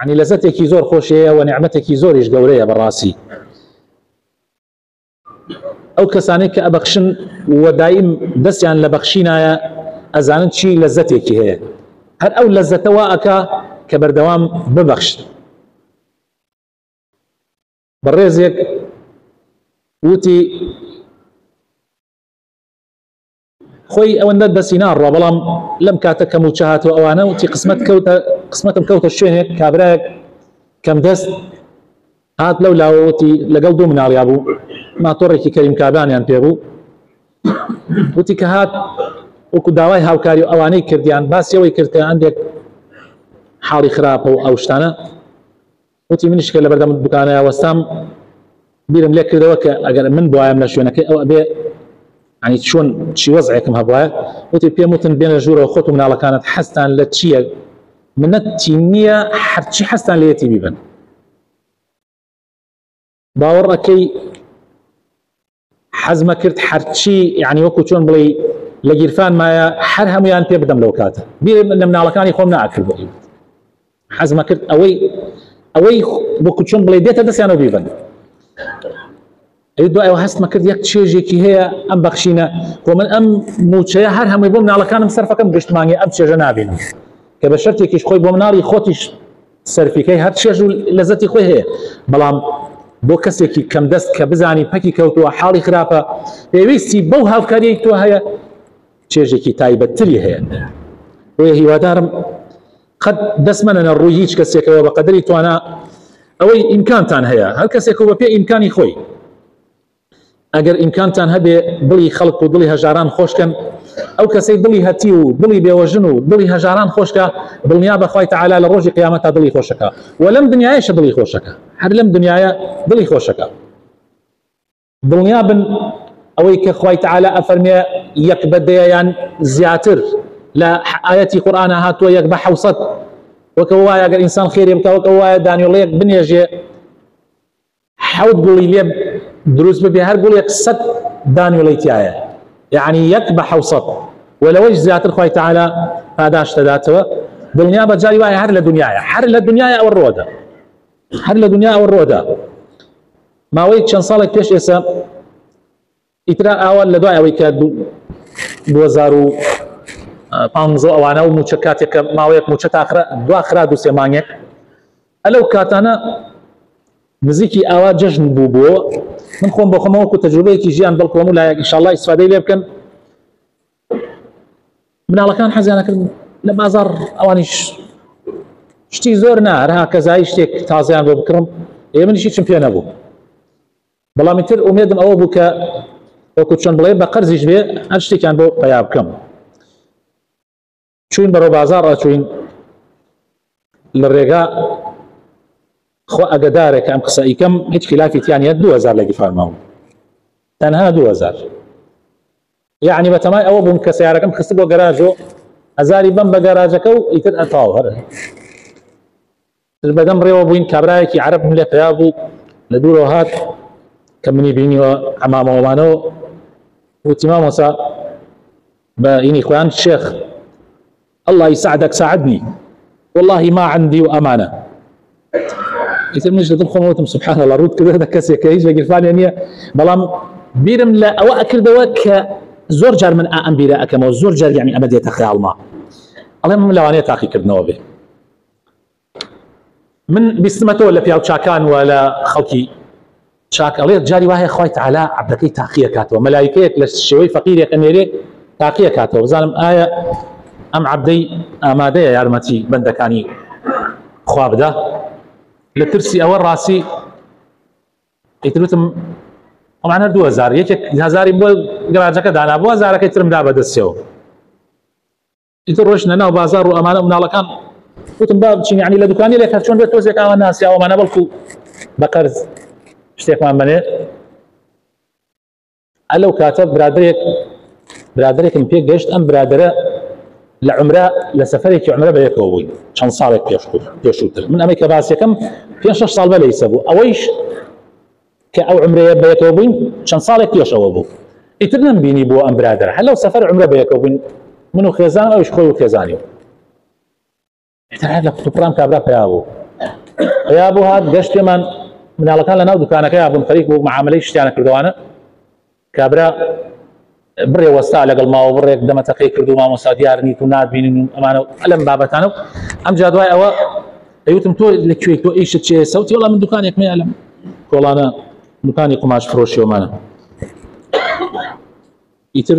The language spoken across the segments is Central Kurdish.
يعني لەزەتێکی زۆر خۆشەیە و نیعمەتێکی زۆریش گەورەیە بەڕاستی. ئەو کەسانەی کە ئەبەخشن و دایم دەستیان لە بەخشینایە ئەزانن چی لەزەتێکی هەیە، هەر ئەو لەزەتەوە ئەکا کە بەردەوام ببەخشن. بەڕێزێک وتی خۆی ئەوەندە دەستی ناڕوا، بەڵام لەم کاتە کەم و چاهاتەوە ئەوانە وتی قسمەتم کەوتە شوێنێک کابرایەک کەم دەست هات لەو لاوەوتی لەگەڵ دوو مناڵیا بوو، ماتۆڕێکی کەریم کابانیان پێبوو، وتی کە هات وەکو داوای هاوکاری و ئەوانەی کردیان باسی ئەوەی کردکە هەندێک حاڵی خراپە و ئەو شتانە، وتی منیش کە لە بەردەم دوکانەیە وەستام بیرم لێ کردەوە کە ئەگەر من بوایم لە شوێنەکەی ئەو ئەبێ يعني چۆن چی وەزعێکم هەبوایە، وتی پێم وتن بێنە ژوورەوە خۆت و مناڵەکانت حەستان لە چییە منەتی نییە هەرچی حەستان لێتی بیبن. باوەڕ ئەکەی حەزمە کرد هەرچی یعنی وەکو چۆن بڵێ لە گیرفان مایە هەر هەمویان پێ بدەم لەو کاتە، بیرم لە مناڵەکانی خۆم ناکرد بۆ حەزمە کرد ئەوەی وەکو چۆن بڵێ دێتە دەستیانەوە بیبن. دوای ئەوە هەستمە کرد یەک چێژێکی هەیە ئەم بەخشینە کۆ من ئەم موچەیە هەر هەمووی بۆ مناڵەکانم سەرفەکەم گشتمانگی ئەم چێژە نابینم کە بە شەرتێکیش خۆی بۆ مناڵی خۆتیش سەرفیکەی هەر چێژ و لەزەتی خۆی هەیە، بەڵام بۆ کەسێکی کەم دەست کە بزانی پەکی کەوتووە حاڵی خراپە پێویستی بەو هاوکاریەی تۆ هەیە چێژێکی تایبەتتری هەیە. بۆیە هیوادارم قەت دەستمەنە ڕووی هیچ کەسێکەوە بە قەدەری توانە ئەوەی ئیمکانتان هەیە، هەر کەسێک بە پێ ئیمکانی خۆی ئەگەر ئیمکانتان هەبێ دڵی خەڵک و دڵی هەژاران خۆشکەن، ئەو کەسەی دڵی هەتی و دڵی بێوەژن و دڵی هەژاران خۆشکە دڵنیا بەخوای تەعالا لە ڕۆژی قیامەتە دڵی خۆشەکە و لەم دنیایەشە دڵی خۆشەکە، هەر لەم دنیایە دڵی خۆشەکە. دڵنیا بن ئەوەی کە خوای تەعالا ئەفەرمێ یەک بەدەیە یان زیاتر لە ئاەتی قورئانە هاتووە یەک بە 700 وەکەوە وایە ئەگەر ئینسان خێری بکە وەکەوە وایە دانیۆڵەیەک بنێژێ حەوت گوڵی لێ دروست ببێ هەر گوڵێک 100 دانیۆڵەی تایە، یعنی یەک بە 700 وەلەوەیش زیاتر خوای تەعالا پاداش دەداتەوە. دڵنیا بەجای وایە هەر لە دنیایە، هەر لە دنیایە ئەوە ڕۆدا، هەر لە دنیا ئەوە ڕۆدا. ماوەی چەند ساڵێک پێش ئێستا ئیترا ئاوە لە دوای ئەوەی کە 2015 ئەوانە و موچە کاتێککە ماوەیەک موچە دواخرا دو سێ مانگێک ئەلەو کاتانە نزیکی ئاوا جەژن بوو بۆ من خۆم بۆ خۆمەوەکو تەجروبەیەکی ژیان بەڵکۆم و لایەک ئینشاءالله ئیسفادەی لێ بکەن. مناڵەکان حەزیانە کرد لە بازاڕ ئەوانیش شتی زۆر نا هەر هاکەزایی شتێک تازەیان بۆ بکڕم، منیشی چم پێ نەبوو، بەڵامی تر ئومێدم ئەوە بوو کە وەکو چۆن بڵێ بە قەرزیش بێ هەر شتێکیان بۆ پەیا بکەم. چوین بەرەو بازاڕ ئەچوین لە ڕێگا خۆ ئەگەدارێک ئەم قسەئیکەم هیچ خلافی تیانە 2000 لە گیرفانماوە، تەنها 2000 یعنی بەتەمای ئەوە بووم کە سیارەکەم خست بۆ گەراژ و هەزاری بەم بە گەراجەکە و ئیتر ئەتاو هەر بەدەم ڕێوە بووین کابرایەکی عەرەب لێ پیا بوو لە دوورەوە هات کە منی بینیوە عەمامەوەمانەوە وتی مامۆسا بە ئینی خۆیان شێخ الله يساعدك ساعدني والله ما عندي وأمانة. ئیتر منیش لە دڵ خۆمەوە وتم سبحان الله ڕوود کردە دە کەسێک کە هیچ لەگیرفانیان نییە، بەڵام بیرم لە ئەوە ئەکردەوە کە زۆر جار من ئەم بیرە ئەکەمەوە زۆر جار یعنی ئەمە دێتە خەیاڵما ئەڵێ من لەوانەیە تاقیکردنەوە بێ. من بیستمەتەوە لە پیاو چاکان و لە خەڵکی چاک ئەڵێ جاری وایە خوای تەعالا عەبدەکەی تاقیە کاتەوە، مەلایکەیەک لە شێوەی فەقیرێک ئەنێرێ تاقیە کاتەوە بزانم ئایا ئەم عەبدەی ئامادەیە یارمەتی بەندەکانی خوا بدە. لە ترسی ئەوە ڕاستی ئیتروتم ئەمانە 2000 یەکێک هەزاری بۆ گەراجەکە دانا بۆ هەزارەکەی ترم دا بەدەستەوە. ئیتر ڕۆژنە ناو بازاڕ و ئەمانە مناڵەکان وتم با بچین یعنی لە دوکانی لێک هەر چۆن بێت تۆزێک ئاوا ناسیاوەمانە بەڵکو بە قەرز شتێکمان بنێ. ئەلەو کاتە برادرێکم پێ گەشت، ئەم برادرە لە عمرە لە سەفەرێکی عمرە بەیەکەوە بووین چەند ساڵێک پێشووتر، من ئەمەی کە باسیەکەم 5-6 ساڵ بەلەیسە بوو، ئەوەیش کە ئەو عمرەیە بەیەکەوە بووین چەند ساڵێک پێشەوە بوو. ئیتر نەمبینی بووە ئەم برادرە، هەر لەو سەفەر عمرە بەیەکەوە بووین من و خێزان ئەوش خۆی و خێزانی و ئیتر هەر لە قوتوپڕان کابرا پیا بوو يا بو هاد قشت من على كان لنا دكانك يا ابو خليك معاملي شتيانه كردوانا كابرا بري وستا لقل ما وبريك دم تقي كردو ما مساديارني تناد بين امانه الم بابتانو ام جادواي او ايوتم تو لكوي تو ايش تشي صوتي والله من دكانك ما يعلم والله انا دكاني قماش فروشي ومانا يتر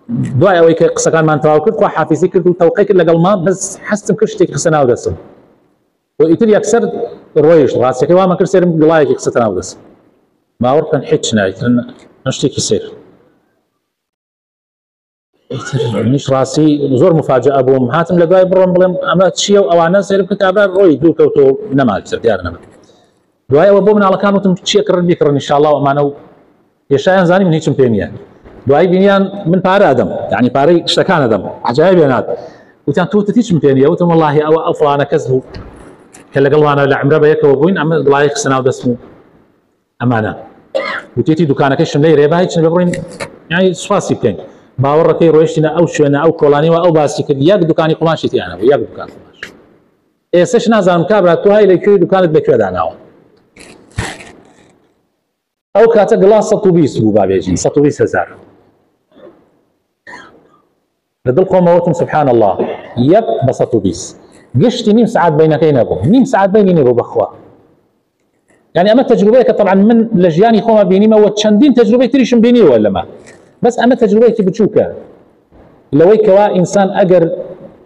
دواي اوي قصه كان ما نتراو كرد حافظي كردو توقيك لقل ما بس حسم كرشتي قصنا ودسم ويتر يكسر رويش راسي كي ما كرسير قلايك قصتنا ودسم ما وركن حيتشنا يتر نشتي كيسير مش راسي زور مفاجاه ابو حاتم لقاي برم بلم اما تشيو او انا سير كتابه روي دو كوتو نما ديارنا دواي ابو من على كانوا تمشي كرن بيكرن ان شاء الله ومانو يشاين زاني من هيك بينيان دواي بينيان من بار ادم يعني باري اشتكان ادم عجائب يناد وتان تو تتيش بينيا وتم والله او فلان كذبوا كلا قلوانا لعمره بيك وبوين عم قلايك سنه ودسمو امانه وتيتي دكانك شملي ريبا هيك بقولين يعني سفاسي كان باورك رويشتنا او شونا او كولاني او باسي كد ياك دكاني قماشتي انا وياك دكان قماش ايش نازم كابرا تو هاي لكي دكانك بكذا داناو او كاتا جلاس سطوبيس بو بابيجي سطوبيس هزار لدل قوموتهم سبحان الله يب بسطوبيس قشتي نيم ساعات بينكين ابو نيم ساعات بيني ابو بخوا يعني اما تجربتك طبعا من لجياني خوما بيني ما وتشندين تجربه تريش بيني ولا ما بس اما تجربتي بتشوكا لو كوا انسان اجر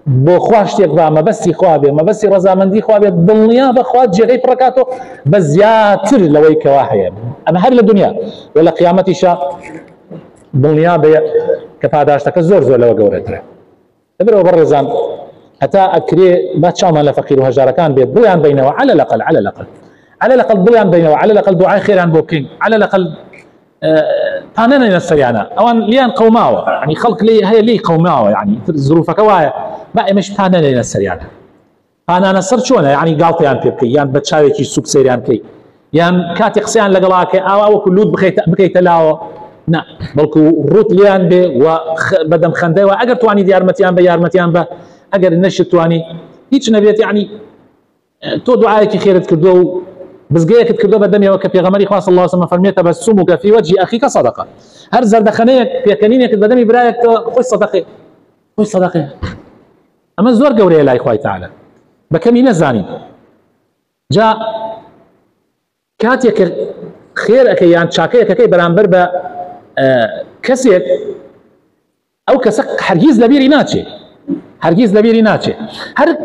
بو خواشتك ما بس خوابه ما بس رضامندي خوابه بالنيا بخوات جري بركاته بزياتر لو كوا هي اما هر الدنيا ولا قيامتي شا بالنيا بي كفاداشتك زور لو قورتره ابرو برزان حتى اكري ما تشاو ما فقير وهجار كان بيت بليان بينه على الاقل بليان بينه وعلى الاقل دعاء خير عن بوكين على الاقل طاننا ينسريانا اوان ليان قوماوه يعني خلق لي هي لي قوماوه يعني ظروفك وايا بقى مش طاننا ينسريانا انا نصر شونه يعني قالطي ان بيبكي يعني بتشاوي سوق سيريان كي يعني كاتي قسيان لقلاك او كلود بكيت لاو نا بلكو روت ليان بي وبدم خندي واجر تواني ديار متيان با اجر النشط تواني هيك نبيت يعني تو دعائك خيرت كردو بس جايك تكردو بدمي وكفي غمري خاص الله صلى الله عليه وسلم تبسمك في وجه اخيك صدقه هر زرد خنيك في كنينك بدمي برايك خوش صدقه اما زور قوري لا اخوي تعالى بكمينه زاني جاء كاتيك خيرك يعني شاكيك كي برامبر ب كسيك او كسك هرگيز لبيري ناتشي هر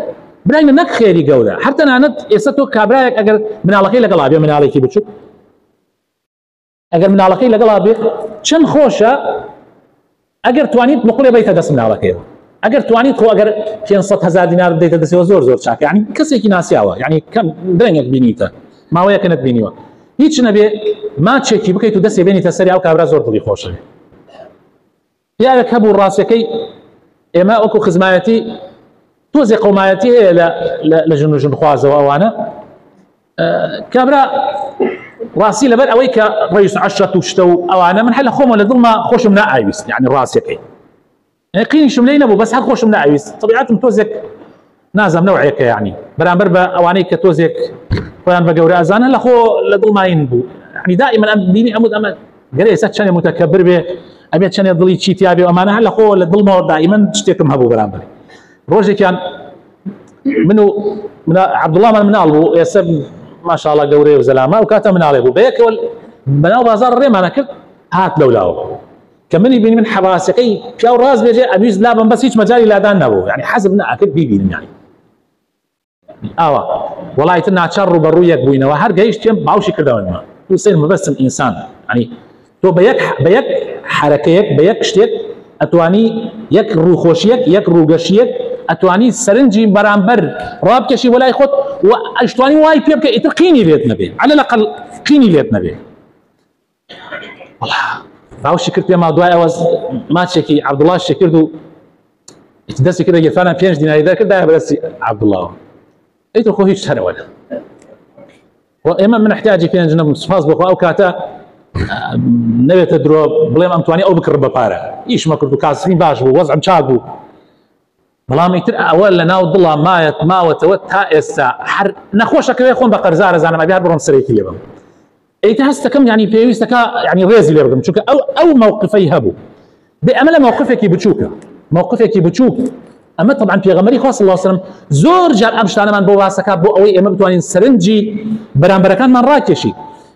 براين نك خيري قوله حتى انا يستو كابرايك اگر من على خير لقلابي من عليك بتشوف اگر من على خير لقلابي شن خوشه اگر توانيت نقول بيت دس من على خير اگر توانيت خو اگر 500,000 دينار بيت دس زور شاك يعني كسيكي ناسياوه يعني كم درينك بينيته ما ويا كانت بينيوه هيك نبي ما تشيكي بكيتو دس بيني تسري او كابرا زور دلي خوشه يا كبو راسكي اما اكو خزمايتي توزي قومايتي هي لجن خوازه وانا كابرا راسي لبر اويك رئيس عشرة وشتو اوانا من حل خوم ولا ظلمه خوش من عايس يعني راسك يعني قين شملين ابو بس حق خوش من عايس طبيعتهم توزك نازم نوعك يعني برامبر اوانيك توزك فلان بقوري ازان هلا خو لظلمه ينبو يعني دائما ديني امود اما قريسه شنو متكبر به ابي شنو يضلي تشي تيابي وامانه هلا خو لظلمه دائما تشتكم هبو برامبر روجي كان منو من عبد الله من البو يسب ما شاء الله قوري وزلامه وكاتب من عليه بيك بناو بازار الريم انا كل هات لولاو كمني بيني من حراسكي كاو راس بيجي ابيز لابن بس هيك مجالي لا دان نبو يعني حسبنا اكيد بيبين يعني والله يتنا تشر برويك بوينا وهر جايش تيم باوشي كداون ما يصير بس الانسان يعني تو بيك حركيك بيك شتيك اتواني يك روخوشيك يك روغشيك اتواني سرنجي برامبر رابكشي ولا يخط واشتواني واي بيبك اتقيني ليت نبي على الاقل قيني ليت نبي والله راو شكرت ما دواء اوز ما تشكي عبد الله الشكردو يتدسي كده يفانا 5 دينار اذا كده بس عبد الله ايتو خو هيك سنه ولا واما من احتاجي فين جنب صفاص بخو او كاتا نبي تدرو بليم امتواني او بكر ببارا ايش ما كنتو كاسين باش بو وضع مشاق بو بەڵام ئیتر ئەوە لە ناو دڵا ماوەتەوە تا ئێستا هەر نەخۆشەکەوێ خۆم بە قەرزارە زانم ئەبێ هەر بڕۆم سەرێکی لێ بم ئیتر هەستەکەم ینی پێویستەکە ینی ڕێزی لێ بگرم چونکە ئەو موقفەی هەبوو بێ ئەمە لە موقفێکی بچووکە موقفێکی بچووک ئەمە طبعا پێغەمبەری خوا صلی الله علیه و سلم زۆر جار ئەم شتانەمان بۆ واسەکە بۆ ئەوەی ئێمە بتوانین سەرنجی بەرامبەرەکانمان ڕاکێشی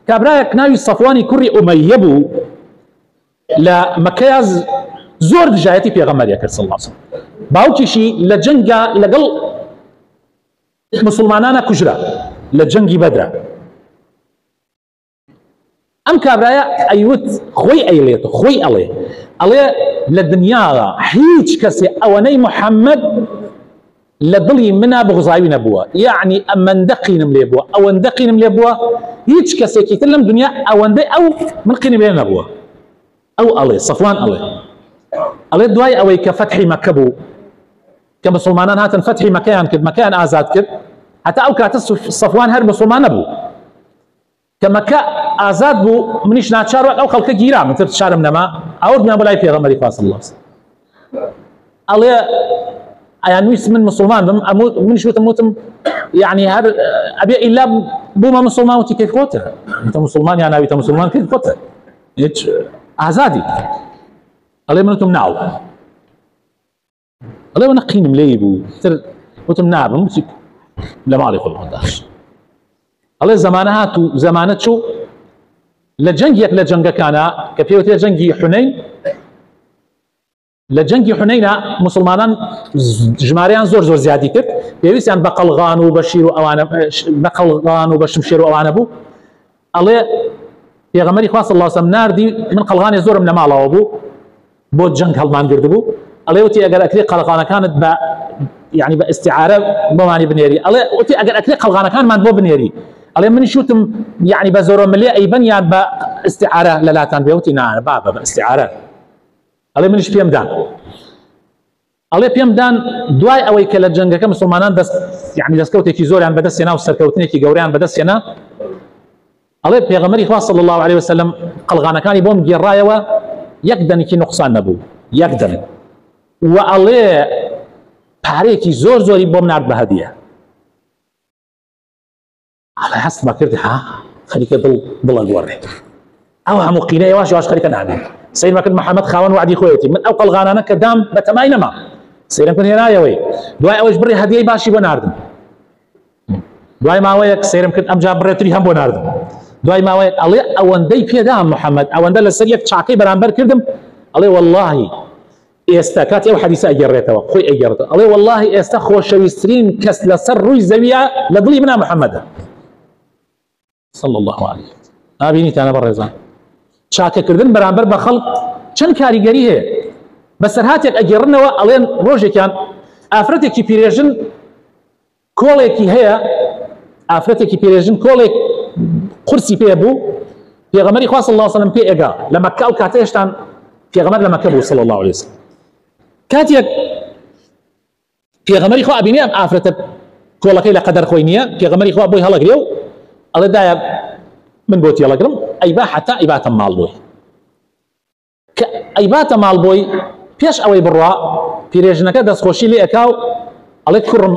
کابرایەک ناوی سەفوانی کوڕی ئومەیە بوو لە مەکەیە زۆر دژایەتی پێغەمبەریە کرد صلی الله علیه و سلم باوکیشی لە جەنگا لەگەڵ مسلمانانە کوژرا لە جەنگی بەدرە ئەم کابرایە ئەیوت خۆی ئەیڵێت خۆی ئەڵێ لە دنیادا هیچ کەسێ ئەوەنەی محەممەد لە دڵی منە بغزاوی نەبووە یعنی ئەمەندە قینم لێ بووە ئەوەندە قینم لێ بووە هیچ کەسێکی تر لەم دنیا ئەوەندەی ئەو من قینم لێ نەبووە ئەو ئەڵێ سەفوان ئەڵێ دوای ئەوەی کە فەتحی مەکە بوو کە مسلمانان هاتن فەتحی مەکەیان کرد مەکەیان ئازاد کرد هەتا ئەو کاتە سەفوان هەر مسلمان نەبوو کە مەکە ئازاد بوو منیش ناچار ئەو خەڵکە گیرا من تر شارم نەما ئەوردمیان بۆ لای پێغەمبەری خوا صلی الله علیه و سلم ئەڵێ ئەیان ویست من مسلمان بم منیش وتم یعنی هەر ئەبێ ئیلا بوومە مسلمان وتی کەیف خۆتە ئەنتە مسلمان یان ناویتە مسلمان کەیف خۆتە هیچ ئازادی ئەڵێ من وتم ناو ئەڵێ من قینم لێی بوو تر وتم نابم لە ماڵی خۆڵمەداش ئەڵێ زەمانە هات و زەمانە چوو لە جەنگێک لە جەنگەکانە کە پێوترێ جەنگی حونەین لە جەنگی حونەینە مسلمانان ژمارەیان زۆر زیادی کرد پێویستیان بە قەڵغان و بە شیر و ئەوانە بە قەڵغان و بە شمشێر و ئەوانە بوو ئەڵێ پێغەمبەری خوا صلی الله علیه و سلم ناردی من قەڵغانی زۆرم لە ماڵەوە بوو بۆ جەنگ هەڵمان گرت بوو ئەڵێ وتی ئەگەر ئەکرێ قەڵغانەکانت بە يعني باستعاره بماني بنيري الله وتي اگر اكلي قلغانا كان ما بو بنيري الله من شوتم يعني بزورو ملي اي بنيان باستعاره لالاتان بيوتي نا بابا باستعاره الله منش بيم دان الله بيم دان دواي اوي كلا جنگه كم مسلمانان بس يعني دسكوتي كي زوريان بدسينا وسركوتني كي غوريان بدسينا الله بيغمري خاص صلى الله عليه وسلم قلغانا كان يبوم جرايوا يقدن كي نقصان نبو يقدن والله پارێکی زۆر زۆری بۆم نارد بە هەدیە ئەڵێ هەست بە کردی ها خەریکە دڵە گۆڕێ ئەو هەموو قینەی واش خەریکە نابێت سەیر مەکرد محەممەد خاوەن وعدی خۆیەتی من ئەو قەڵغانانە کە دام بە تەمای نەما سەیرم کرد هێنایەوەی دوای ئەوەش بڕی هەدیەی باشی بۆ ناردم دوای ماوەیەک سەیرم کرد ئەمجا بڕێتری هەم بۆ ناردم دوای ماوەیەک ئەڵێ ئەوەندەی پێدام محەممەد ئەوەندە لەسەر یەک چاکەی بەرامبەر کردم ئەڵێ واللهی ئێستا کاتی ئەو حەدیسە ئەگەڕێتەوە خۆی ئەگەڕێتەوە ئەڵێ واللهی ئێستا خۆشەویستترین کەس لەسەر ڕووی زەویە لە دڵی منە محەممەدە صلى الله عليه ئابینیتانە بەڕێزان چاکەکردن بەرامبەر بە خەڵک چەند کاریگەری هەیە بەسەرهاتێک ئەگەڕنەوە ئەڵێن ڕۆژێکیان ئافرەتێکی پیرێژن کۆڵێکی هەیە ئافرەتێکی پیرێژن کۆڵێک قورسی پێ بوو پێغەمبەری خوا صلی الله علیه و سلم پێ ئێگا لە مەککە ئەو کاتە هێشتا پێغەمبەر لە مەککە بوو صلی الله عليه وسلم کاتێک پێغەمبەری خوا ئەبینێ ئەم ئافرەتە کۆڵەکەی لە قەدەر خۆی نییە پێغەمبەری خوا بۆی هەڵەگرێ و ئەڵێ دایە من بۆ تێڵەگرم ئەیبا حتا ئەیباتە ماڵ بۆی کە ئەیباتە ماڵ بۆی پێش ئەوەی بڕوا پیرێژنەکە دەستخۆشی لێ ئەکا و ئەڵێ کوڕم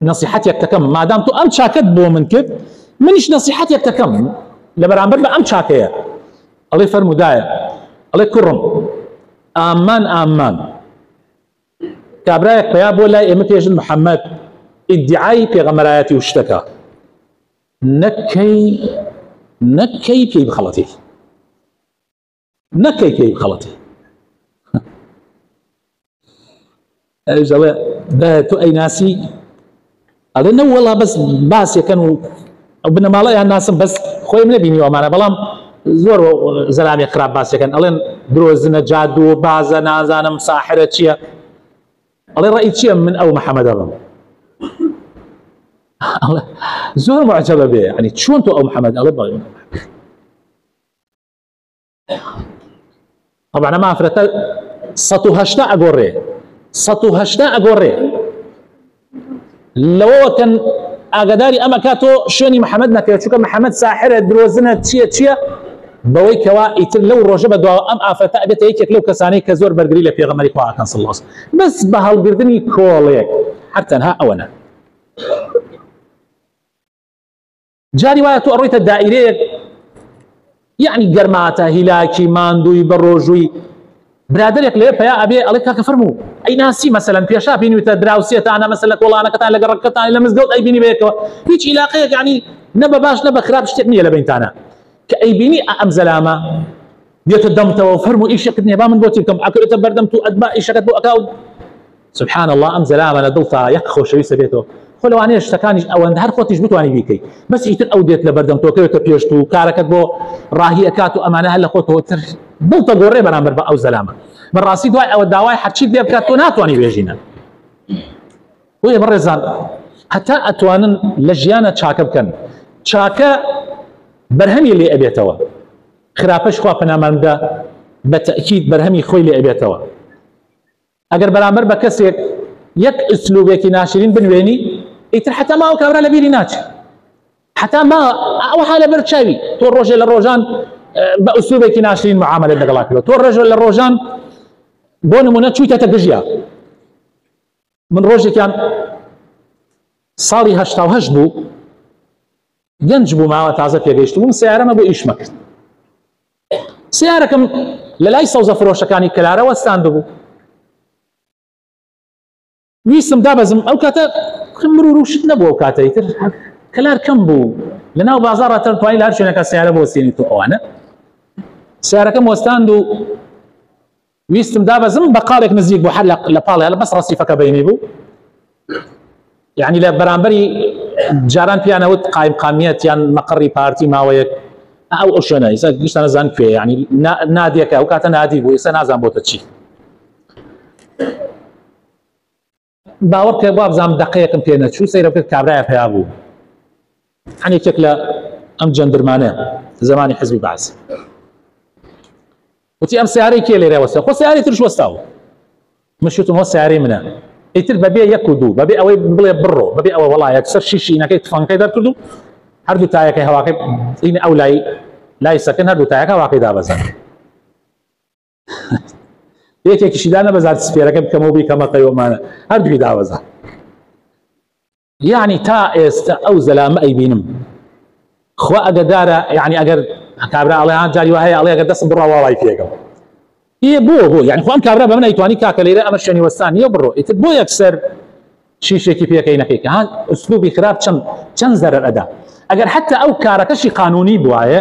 نەسیحەتێک دەکەم مادام تو ئەم چاکەت بۆ من کرد منیش نەسیحەتێک دەکەم لە بەرامبەر بە ئەم چاکەیە ئەڵێ فەرمودایە ئەڵێ کوڕم ئامان ئامان کابرایەک پیا بۆ لای ئێمە پێژن محەممەد ئیدعای پێغەمبەرایەتی و شتەکە نەکەی پێی بخەڵەتی نەکەی پێی بخەڵەتی ئەڵێ تۆ ئەیناسی ئەڵێ نەوەڵا بەس باسێکەن و ئەو بنەماڵەیان ناسم بەس خۆی نەبینیوە ئەمانە بەڵام زۆر زەلامی خراپ باسەکەن ئەڵێن درۆزنە جادو بازە نازانم ساحرە چییە ئەڵێ ڕەئی چییە من ئەو محەممەدە بم زۆر معجەبە بێ ینی چۆن تۆ ئەو محەممەد ئەڵێ بەڵێ طبعا ئەمە ئافرەتە 180 ئەگۆڕێ 180 ئەگۆڕێ لەوەوە کەن ئاگاداری ئەمە کاتۆ شوێنی محەممەد نەکەوێت چونکە محەممەد ساحرە درۆزنە چییە بەوەی کەوا ئیتر لەو ڕۆژە بە دواوە ئەم ئافرەتە ئەبێتە یەکێک لەو کەسانەی کە زۆر بەرگری لە پێغەمبەری خوا صلی الله علیه وسلم بەس بە هەڵگرتنی کۆڵێک هەر تەنها ئەوەنە. جاری وایە تۆ ئەڕۆیتە دائیرەیەک یعنی گەرماتە هیلاکی ماندووی بە ڕۆژووی برادێک لێ پیا ئەبێ ئەڵێ کاکە فەرموو ئەی ناسی مەسەلەن پێشا بینیوتە دراوسێتانە مەسەلە کۆڵانەکەتان لە گەڕەکەتان لە مزگەوت ئەی بینی بەیەکەوە هیچ عیلاقەیەک یعنی نە بە باش نە بە خراپ شتێک نییە لە بینتانە کە ئەی بینی ئەم زەلامە دێتە دەمتەوە فەرموو ئیشەکەت نییە با من بۆ تیرکەم ئەکرێتە بەردەم تو ئەدبا ئیشەکەت بۆ ئەکاو سبحان الله ئەم زەلامە لە دڵتا یەک خۆشەویستە بێتەوە خۆ لەوانەیە شتەکانیش ئەوەندە هەر خۆتیش بتوانی بیکەی بەس ئیتر ئەو دێت لە بەردەم تۆ کەوێتە پێشت و کارەکەت بۆ ڕاهی ئەکات و ئەمانە هەر لە خۆتەوە تر دڵتە گۆڕێ بەرامبەر بە ئەو زەلامە بەڕاستی دوای ئەوە داوای هەرچی لێ بکات تۆ ناتوانی بێژینە بۆیە بەڕێزان هەتا ئەتوانن لە ژیانە چاکە بکەن چاکە بەرهەمی لێ ئەبێتەوە خراپەش خوا پەناماندا بە تەئکید بەرهەمی خۆی لێ ئەبێتەوە ئەگەر بەرامبەر بە کەسێک یەک ئوسلوبێکی ناشرین بنوێنی ئیتر حتا ماوە کابرا لە بیری ناچێت حتا ما ئەوە حالە بەرچاوی تۆ ڕۆژێ لە ڕۆژان بە ئوسلوبێکی ناشرین معاملەت لەگەڵا کردەوە تۆ ڕۆژێ لە ڕۆژان بۆ نمونە چوویتەتە گژیا من ڕۆژێکیان ساڵی 88 بوو گەنج بوو ماوە تازە پێگەیشت بووم سیارەمە بۆ ئیشمە کرد سیارەکەم لە لای سەوزە فرۆشەکانی کەلارە وەستاند بوو ویستم دابەزم ئەو کاتە مرور و شت نەبوو ئەو کاتە ئیتر کەلار کەم بوو لەناو بازاڕە توانی لە هەر شوێنەکە سیارە بۆ وەستێنی تۆ ئەوانە سیارەکەم وەستاند و ویستم دابەزم بە قاڵێک نزیک بوو هەر لە پاڵێ لە بەس ڕەسیفەکە بینی بوو یعنی لە بەرامبەری جاران پیانەوت قایم قامیەت یان مەقڕی پارتی ماوەیەک ئەو شوێنە ئێستا گشتە نەزان کوێ یعنی نادیەکە ئەو کاتە نادی بوو ئێستا نازان بۆتە چی باوەڕ کە بابزانم دەقەیەکم پێ نەچوو سەیرە کرد کابرایە پیا بوو هەنێکێک لە ئەم جەندرمانە زمانی حزبی بەعەز وتی ئەم سیارەی کێ لێرە وەستا خۆ سیارەی ترش وەستاوە مشتم هۆ سیارەی منە ئیتر بەبێ یەک و دوو بەبێ ئەوەی بڵێ بڕۆ بەبێ ئەوە وەڵا یەکسەر شیشینەکەی تفەنگەکەی دەرکرد و هەردوو تایەکەی هەواکەی ئین ئەو لای سەکن هەردوو تایەکە هەواکەی دابەزن یەکێکیشی دا نەبەزات سپێرەکە بکەمەوە بیکەمە قەیوەمانە هەردووی دابەزە یعنی تا ئێستا ئەو زەلامە ئەیبینم خوا ئەگەدارە یعنی ئەگەر کابرا ئەڵێ هان جاری وهەیە ئەڵێ ئەگەر دەستم بڕوا وڵای پێکەم بۆ یعنی خۆم کابرا بە من ئەیتوانی کاکە لێرە ئەمە شوێنی وەستان نییە بڕۆ ئیتر بۆ یەکسەر شیشێکی پێکەی نەکەیکە هان ئوسلوبی خراپ چەند زەرەر ئەدا ئەگەر حتا ئەو کارەکەشی قانونی بوایە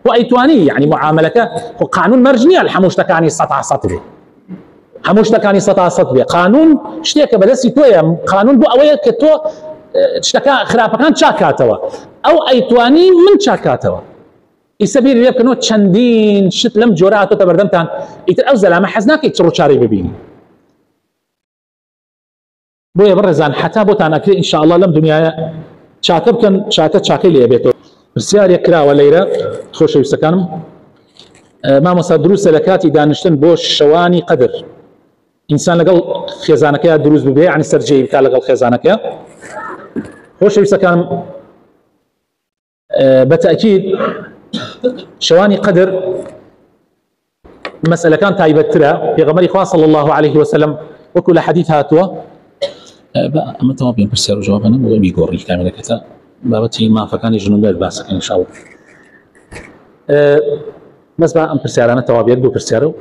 و ئەیتوانی یعنی معاملەکە خۆ قانون مەرج نییە هەموو شتەکانی 100% بێ هەموو شتەکانی 100% بێ قانون شتێکە بەدەستی تۆیە قانون بۆ ئەوەیە کە تۆ شتەکە خراپەکان چاکاتەوە ئەو ئەیتوانی من چاکاتەوە ئیسە بیر لێ بکەنەوە چەندین شت لەم جۆرە هاتۆتە بەردەمتان ئیتر ئەو زەلامە حەز ناکەیت چڕ و چارەی ببینی بۆیە بڕێزان حتا بۆتان ئەکرێ ئینشاءالله لەم دنیایە چاکە بکەن چاکەی لێ بێتەوە پرسیارێک کراوە لەیرە خۆشەویستەکانم مامۆستا دروستە لە کاتی دانیشتن بۆ شەوانی قەدر ئینسان لەگەڵ خێزانەکەیە دروست ببێ یعنی سەرجەی بکات لەگەڵ خێزانەکەیە خۆشەویستەکانم بەتەئکید شەوانی قەدر مەسئلەکان تایبەتترە پێغەمبەری خوا صلی الله عليه وسلم وەکو لە حەدیث هاتووە ئەمە تەواو پێم پرسیار و جوابانە بۆ بیگۆڕی کاملەکەتە بابەتی مافەکانی ژنوبێت باسەکەن ئینشاءالله بەس با ئەم پرسیارانە تەواو بێت بۆ پرسیارە و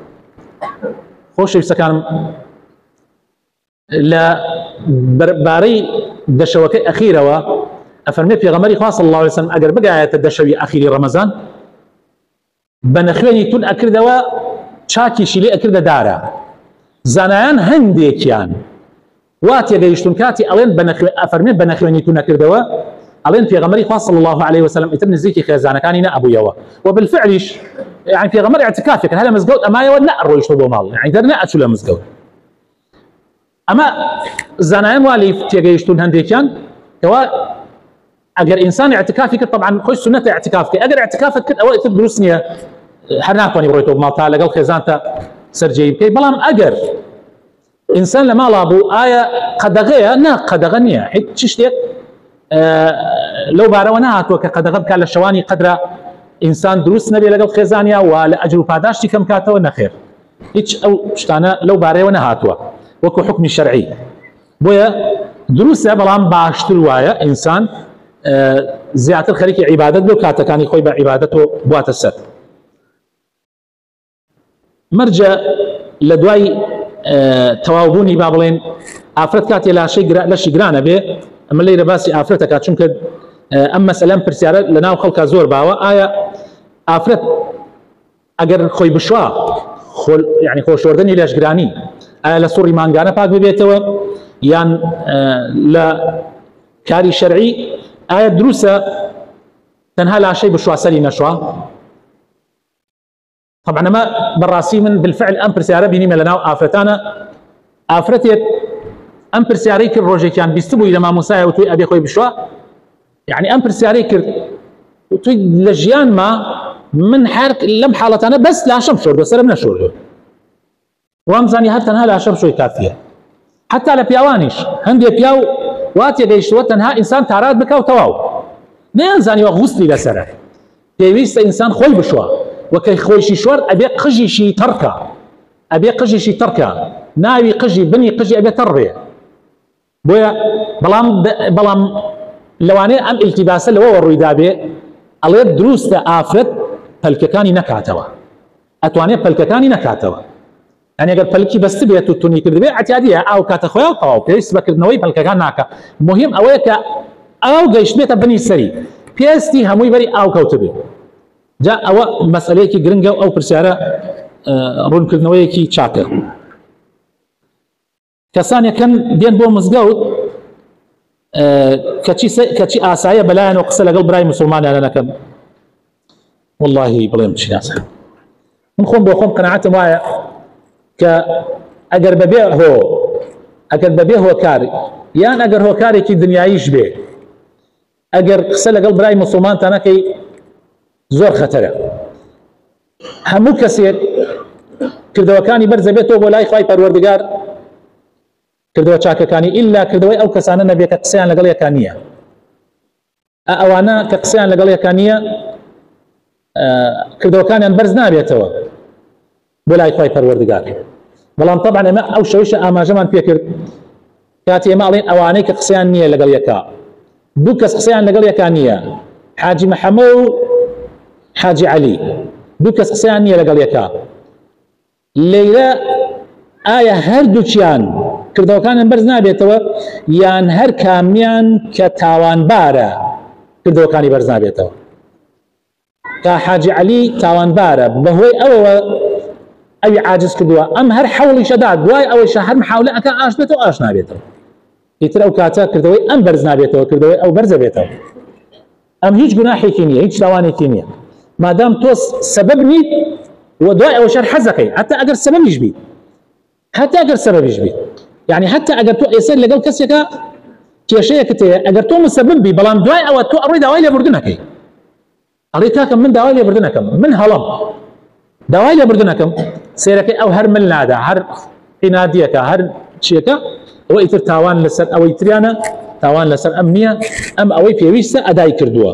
خۆشەویستەکانم لە بارەی دەشەوەکەی ئەخیرەوە ئەفەرمێ پێغەمبەری خوا صلی الله عليه وسلم ئەگەر بگایەتە دەشەوی ئەخیری ڕەمەزان بە نەخوێنی تون ئەکردەوە چاکیشی لێ ئەکردە دارە زانایان هەندێکیان وا تێگەیشتون کاتی ئەڵێن ئەفەرمێ بە نەخوێنی تون ئەکردەوە ئەڵێن پێغەمبەری خوا صلی الله عليه وسلم ئیتر نزیکی خێزانەکانی نەئەبوویەوە وبالفعلیش يعني پێغەمبەر اعتکافێک هەر لە مزگەوت ئەمایەوە نەڕۆیشتۆ بۆ ماڵ يعني دەر نەئەچوو لە مزگەوت ئەمە زانایان وا لێی تێگەیشتون هەندێکیان کەوا ئەگەر ئینسان اعتکافی کرد طبعا خۆی سنەتە اعتکاف کە ئەگەر اعتکافت کرد ئەوە ئیتر دروست نییە هەر ناتوانانی بڕۆیتەوە ماڵ تا لەگەڵ خێزانتە سەرجەی بکەی بەڵام ئەگەر ئینسان لە ماڵا بوو ئایا قەدەغەیە نا قەدەغە نییە هیچ شتێک لەو بارەوە نهاتووە کە قەدەغە بکات لە شەوانی قەدرە ئینسان دروست نەبێ لەگەڵ خێزانیا و لە ئەجر و پاداشتی کەم کاتەوە نەخێر هیچ ئەو شتانە لەو بارەیەوە نەهاتووە وەکو حکمی شەرعی بۆیە دروستە بەڵام باشتر وایە ئینسان زیاتر خەریکی عیبادەت بێ و کاتەکانی خۆی بە عیبادەتەوە بواتە سەر مەرجە لە دوای تەواوبوونی با بڵێن ئافرەت کاتێ لەشی گرانە بێ ئەمە لەیرە باسی ئافرەتەکە چونکە ئەم مەسەلەم پرسیارە لە ناو خەڵکا زۆر باوە ئایا ئافرەت ئەگەر خۆی بشوا یعنی خۆشوەردنی لەشگرانی ئایا لە سوڕی مانگانە پاک ببێتەوە یان لە کاری شەرعی ئایا دروستە تەنها لاشەی بشوا سەری نەشوا طبعا ئەمە بەڕاستی من بالفعل ئەم پرسیارە بینیمە لە ناو ئافرەتانە ئافرەتێک ئەم پرسیارەی کرد ڕۆژێکیان بیست بووی لە مامۆسایە و توی ئەبێ خۆی بشوا يعني ئەم پرسیارەی کرد توی لە ژیانما من هەر لەم حاڵەتانە بەس لاشەم شۆردووە سەرم نەشۆردووە وامزانی هەر تەنها لاشەم شۆی کافیە حتا لە پیاوانیش هەندێک پیاو واتێ گەیشتووە تەنها ئینسان تارات بکە و تەواو نەیانزانیوە غوسلی لەسەرە پێویستە ئینسان خۆی بشوە وەکەی خۆیشی شۆرد ئەبێ قژیشی تەڕکە ئەبێ قژیشی تەڕکە ناوی قژی بنی قژی ئەبێ تەڕ بێ بۆیە بەڵام لەوانەیە ئەم ئیلتیباسە لەوەوە ڕوویدا بێ ئەڵێت دروستە ئافرەت پەلکەکانی نەکاتەوە ئەتوانێت پەلکەکانی نەکاتەوە یعنی ئەگەر پەلکی بەست بێت و تونی کرد بێ ئەتیادیە ئاو کاتە خۆیان و تەواو پێویست بەکردنەوەی پەلکەکان ناکە مهم ئەوەیە کە ئاو گەیشتێتە بنی سەری پێستی هەمووی بەری ئاو کەوتە بێ جا ئەوە مەسئلەیەکی گرنگە و ئەو پرسیارە ڕوونکردنەوەیەکی چاکە کەسانێکن دێن بۆ مزگەوت کەچی ئاسایە بەلایەن و قسە لەگەڵ برای مسلمانیانە نەکەم واللهی بڵێم چی ناسە من خۆم بۆ خۆم قەناعەتم وایە کە ئەگەر بەبێ هۆکار یان ئەگەر هۆکارێکی دنیاییش بێ ئەگەر قسە لەگەڵ برای مسلمانتان نەکەی زۆر خەتەرە هەموو کەسێک کردەوەکانی بەرزە بێتەوە بۆ لای خوای پەروەردگار کردەوە چاکەکانی ئیلا کردەوەی ئەو کەسانە نەبێت کە قسەیان لەگەڵ یەکان نییە ئەوانە کە قسەیان لەگەڵ یەکان نییە کردەوەکانیان بەرز نابێتەوە بۆ لای خوای پەروەردگار بەڵام طبعا ئێمە ئەو شەویشە ئاماژەمان پێ کرد کاتی ئێمە ئەڵێن ئەوانەی کە قسەیان نییە لەگەڵ یەکا دوو کەس قسەیان لەگەڵ یەکان نییە حاجی محەممەد و حاجی عەلی دوو کەس قسەیان نییە لەگەڵ یەکا لەیرە ئایا هەردووچیان کردەوەکانیان بەرز نابێتەوە یان هەر کامیان کە تاوانبارە کردەوەکانی بەرز نابێتەوە کە حاجی عەلی تاوانبارە بەهۆی ئەوەوە ئەوی عاجز کردووە ئەم هەر حەوڵی شەدا دوای ئەوەیشە هەر محاولە ئەکا ئاش بێتەوە ئاش نابێتەوە ئیتر ئەو کاتە کردەوەی ئەم بەرز نابێتەوە کردەوەی ئەو بەرزە بێتەوە ئەم هیچ گوناحێکی نییە هیچ تاوانێکی نییە مادام تۆ سەبەب نیت و دوای ئەوە شەر حەزەکەی حتا ئەگەر سەبەبیش بیت حتى ئەگەر سەبەبیش بیت يعني حتى ئەگەر تۆ ئێسەر لەگەڵ کەسێکە کێشەیەکت هەیە ئەگەر تۆ مسەبب بی بەڵام دوای ئەوە تۆ ئەڕۆی داوای لێبوردنەکەی ئەڵێ کاکە من داوای لێبوردنەکەم من هەڵم داوای لێبوردنەکەم سێرەکەی ئەو هەر من نادا هەر قینادیەکە هەر چیەکە ئەوە ئیتر تاوان لەسەر ئەوەی تریانە تاوان لەسەر ئەم نییە ئەم ئەوەی پێویستە ئەدای کردووە